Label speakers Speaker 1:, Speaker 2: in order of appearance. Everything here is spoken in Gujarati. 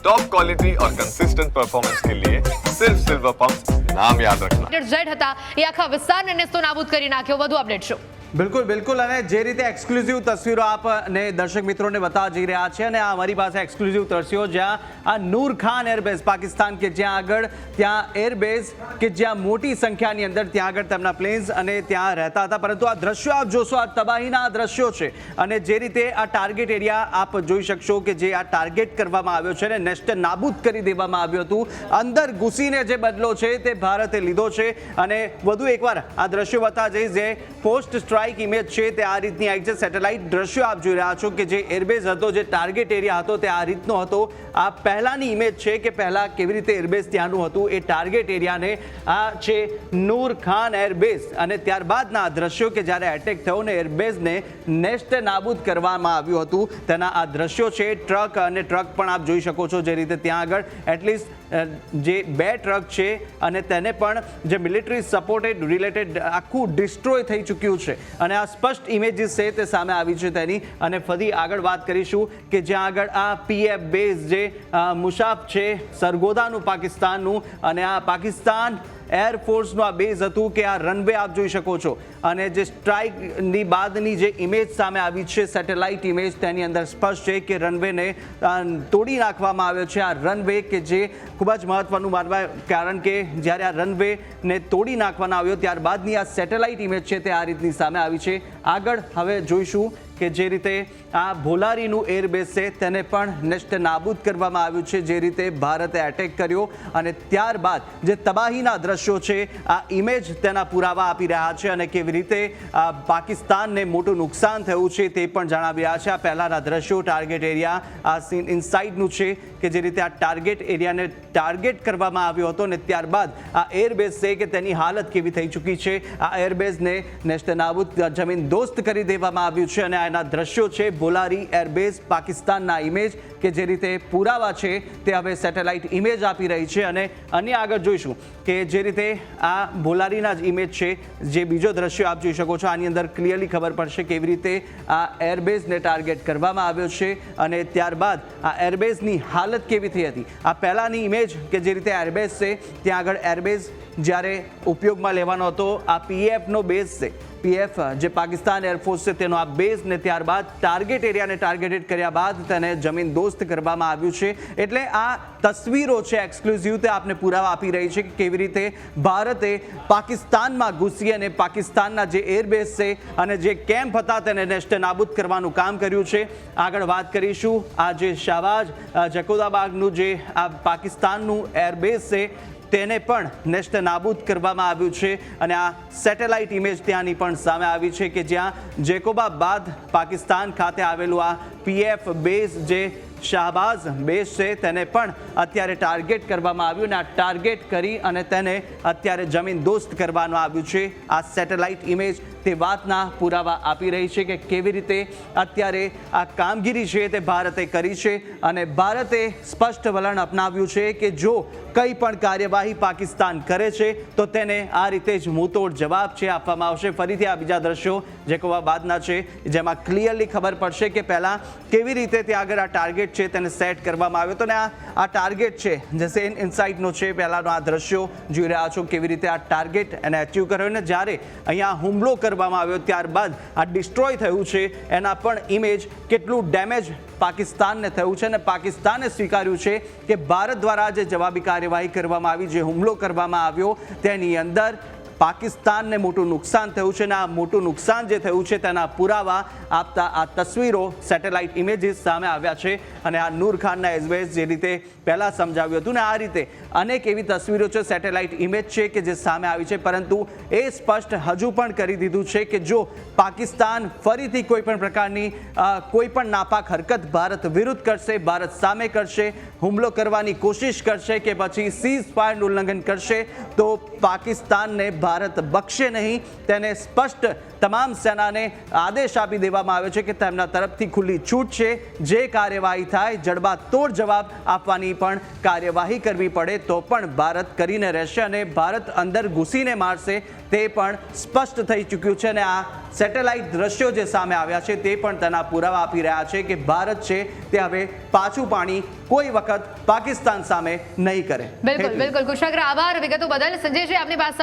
Speaker 1: टॉप क्वालिटी और कंसिस्टेंट परफॉर्मेंस के लिए सिर्फ सिल्वर पंप नाम याद रखना।
Speaker 2: ઝેડ હતા એ આખા વિસ્તારને નેસ્તો નાબૂદ કરી નાખ્યો। વધુ અપડેટ શો।
Speaker 3: બિલકુલ અને જે રીતે એક્સક્લુઝિવ તસવીરો આપને દર્શક મિત્રોને બતાવવા જઈ રહ્યા છે અને આ અમારી પાસે એક્સક્લુઝિવ તસવીરો જ્યાં આ નૂર ખાન એરબેઝ પાકિસ્તાન કે જ્યાં આગળ ત્યાં એરબેઝ કે જ્યાં મોટી સંખ્યાની અંદર ત્યાં આગળ તેમના પ્લેન્સ અને ત્યાં રહેતા હતા, પરંતુ આ દ્રશ્યો આપ જોશો, આ તબાહીના આ દ્રશ્યો છે અને જે રીતે આ ટાર્ગેટ એરિયા આપ જોઈ શકશો કે જે આ ટાર્ગેટ કરવામાં આવ્યો છે અને નેસ્ત નાબૂદ કરી દેવામાં આવ્યું હતું, અંદર ઘૂસીને જે બદલો છે તે ભારતે લીધો છે। અને વધુ એકવાર આ દ્રશ્યો બતાવવા જઈશ, જે પોસ્ટ સ્ટ્રાઇક ઇમેજ છે તે આ રીતની આવી છે। સેટેલાઇટ દ્રશ્યો આપ જોઈ રહ્યા છો કે જે એરબેઝ હતો, જે ટાર્ગેટ એરિયા હતો તે આ રીતનો હતો। આ પહેલાની ઇમેજ છે કે પહેલા કેવી રીતે એરબેઝ ત્યાંનું હતું, એ ટાર્ગેટ એરિયાને આ છે નૂર ખાન એરબેઝ અને ત્યારબાદના આ દ્રશ્યો કે જ્યારે એટેક થયો ને એરબેઝને નેસ્ત નાબૂદ કરવામાં આવ્યું હતું તેના આ દ્રશ્યો છે। ટ્રક અને ટ્રક પણ આપ જોઈ શકો છો, જે રીતે ત્યાં આગળ એટલીસ્ટ જે 2 ટ્રક છે અને તેને પણ જે મિલિટરી સપોર્ટેડ રિલેટેડ આખું ડિસ્ટ્રોય થઈ ચૂક્યું છે અને આ સ્પષ્ટ ઇમેજીસ છે તે સામે આવી છે તેની। અને ફરી આગળ વાત કરીશું કે જ્યાં આગળ આ પીએફ બેઝ જે મુશાફ છે સરગોદાનું પાકિસ્તાનનું અને આ પાકિસ્તાન એરફોર્સનું આ બેઝ હતું કે આ રનવે આપ જોઈ શકો છો અને જે સ્ટ્રાઇકની બાદની જે ઇમેજ સામે આવી છે સેટેલાઇટ ઇમેજ તેની અંદર સ્પષ્ટ છે કે રનવેને તોડી નાખવામાં આવ્યો છે। આ રનવે કે જે ખૂબ જ મહત્વનું માનવા, કારણ કે જ્યારે આ રનવેને તોડી નાખવામાં આવ્યો ત્યારબાદની આ સેટેલાઇટ ઇમેજ છે તે આ રીતની સામે આવી છે। આગળ હવે જોઈશું કે જે રીતે આ ભોલારીનું એરબેઝ છે તેને પણ નેસ્ત નાબૂદ કરવામાં આવ્યું છે, જે રીતે ભારતે એટેક કર્યો અને ત્યારબાદ જે તબાહીના દ્રશ્યો છે આ ઇમેજ તેના પુરાવા આપી રહ્યા છે અને કેવી રીતે પાકિસ્તાનને મોટું નુકસાન થયું છે તે પણ જણાવી રહ્યા છે। આ પહેલાના દ્રશ્યો ટાર્ગેટ એરિયા આ સીન ઇનસાઇડનું છે કે જે રીતે આ ટાર્ગેટ એરિયાને ટાર્ગેટ કરવામાં આવ્યો હતો અને ત્યારબાદ આ એરબેઝ છે કે તેની હાલત કેવી થઈ ચૂકી છે। આ એરબેઝને નેસ્ત નાબૂદ જમીન દોસ્ત કરી દેવામાં આવ્યું છે અને આના દ્રશ્યો છે ભોલારી એરબેઝ પાકિસ્તાનના ઇમેજ કે જે રીતે પુરાવા છે તે હવે સેટેલાઇટ ઇમેજ આપી રહી છે। અને અન્ય આગળ જોઈશું કે જે રીતે આ ભોલારીના જ ઇમેજ છે, જે બીજો દ્રશ્ય આપ જોઈ શકો છો, આની અંદર ક્લિયરલી ખબર પડશે કેવી રીતે આ એરબેઝને ટાર્ગેટ કરવામાં આવ્યો છે અને ત્યારબાદ આ એરબેઝની હાલત કેવી થઈ હતી। આ પહેલાની ઇમેજ કે જે રીતે એરબેઝ છે ત્યાં આગળ એરબેઝ જ્યારે ઉપયોગમાં લેવાનો હતો, આ પીએફનો બેઝ છે, પીએફ જે પાકિસ્તાન એરફોર્સ છે તેનો આ બેઝ ને ત્યારબાદ ટાર્ગેટ એરિયાને ટાર્ગેટેડ કર્યા બાદ તેને જમીન દોસ્ત કરવામાં આવ્યું છે। એટલે આ તસવીરો છે એક્સક્લુઝિવ તે આપને પુરાવા આપી રહી છે કે કેવી રીતે ભારતે પાકિસ્તાનમાં ઘૂસી અને પાકિસ્તાનના જે એરબેઝ છે અને જે કેમ્પ હતા તેને નેસ્ત નાબૂદ કરવાનું કામ કર્યું છે। આગળ વાત કરીશું આ જે શાહબાજ જકોદાબાગનું જે આ પાકિસ્તાનનું એરબેઝ છે તેને પણ નેસ્ત નાબૂદ કરવામાં આવ્યું છે અને આ સેટેલાઇટ ઇમેજ ત્યાંની પણ સામે આવી છે કે જ્યાં જેકોબાબાદ પાકિસ્તાન ખાતે આવેલું આ પીએફ બેઝ જે શાહબાઝ બેઝ છે તેને પણ અત્યારે ટાર્ગેટ કરવામાં આવ્યું અને આ ટાર્ગેટ કરી અને તેને અત્યારે જમીન દોસ્ત કરવામાં આવ્યું છે। આ સેટેલાઇટ ઇમેજ તે વાતના પુરાવા આપી રહી છે કે કેવી રીતે અત્યારે આ કામગીરી છે તે ભારતે કરી છે અને ભારતે સ્પષ્ટ વલણ અપનાવ્યું છે કે જો કંઈ પણ કાર્યવાહી પાકિસ્તાન કરે છે તો તેને આ રીતે જ મુંહતોડ જવાબ છે આપવામાં આવશે। ફરીથી આ બીજા દ્રશ્યો જેકોબાબાદના છે જેમાં ક્લિયરલી ખબર પડશે કે પહેલાં કેવી રીતે ત્યાં આગળ આ ટાર્ગેટ છે તેને સેટ કરવામાં આવ્યો હતો અને આ ટાર્ગેટ છે જે સેન ઇનસાઇટનો છે, પહેલાંનો આ દ્રશ્યો જોઈ રહ્યા છો કેવી રીતે આ ટાર્ગેટ એને અચીવ કર્યો અને જ્યારે અહીંયા હુમલો કરવામાં આવ્યો ત્યારબાદ આ ડિસ્ટ્રોય થયું છે એના પણ ઇમેજ કેટલું ડેમેજ પાકિસ્તાનને થયું છે અને પાકિસ્તાને સ્વીકાર્યું છે કે ભારત દ્વારા જે જવાબી કાર્યવાહી કરવામાં આવી, જે હુમલો કરવામાં આવ્યો તેની અંદર પાકિસ્તાનને મોટું નુકસાન થયું છે અને આ મોટું નુકસાન જે થયું છે તેના પુરાવા આપતા આ તસવીરો સેટેલાઇટ ઇમેજીસ સામે આવ્યા છે અને આ નૂર ખાનના એરબેઝ જે રીતે પહેલાં સમજાવ્યું હતું ને આ રીતે અનેક એવી તસવીરો છે, સેટેલાઇટ ઇમેજ છે કે જે સામે આવી છે, પરંતુ એ સ્પષ્ટ હજુ પણ કરી દીધું છે કે જો પાકિસ્તાન ફરીથી કોઈ પણ પ્રકારની કોઈ પણ નાપાક હરકત ભારત વિરુદ્ધ કરશે, ભારત સામે કરશે, હુમલો કરવાની કોશિશ કરશે કે પછી સીઝ ફાયરનું ઉલ્લંઘન કરશે તો પાકિસ્તાનને ભારત બક્ષે નહીં. તેને સ્પષ્ટ તમામ સેનાને આદેશ આપી દેવામાં આવ્યો છે કે તેમના તરફથી ખુલ્લી છૂટ છે. જે કાર્યવાહી થાય, જડબાતોડ જવાબ આપવાની પણ કાર્યવાહી કરવી પડે તો પણ ભારત કરીને રહેશે અને ભારત અંદર ઘૂસીને મારશે તે પણ સ્પષ્ટ થઈ ચૂક્યું છે. અને આ સેટેલાઇટ દ્રશ્યો જે સામે આવ્યા છે તે પણ તેના પુરાવા આપી રહ્યા છે કે ભારત છે તે હવે પાછું પાણી કોઈ વખત પાકિસ્તાન સામે નહીં કરે.
Speaker 2: બિલકુલ કુશાગ્ર, આભાર વિગતો બદલ. સંજયજી, આપની પાસે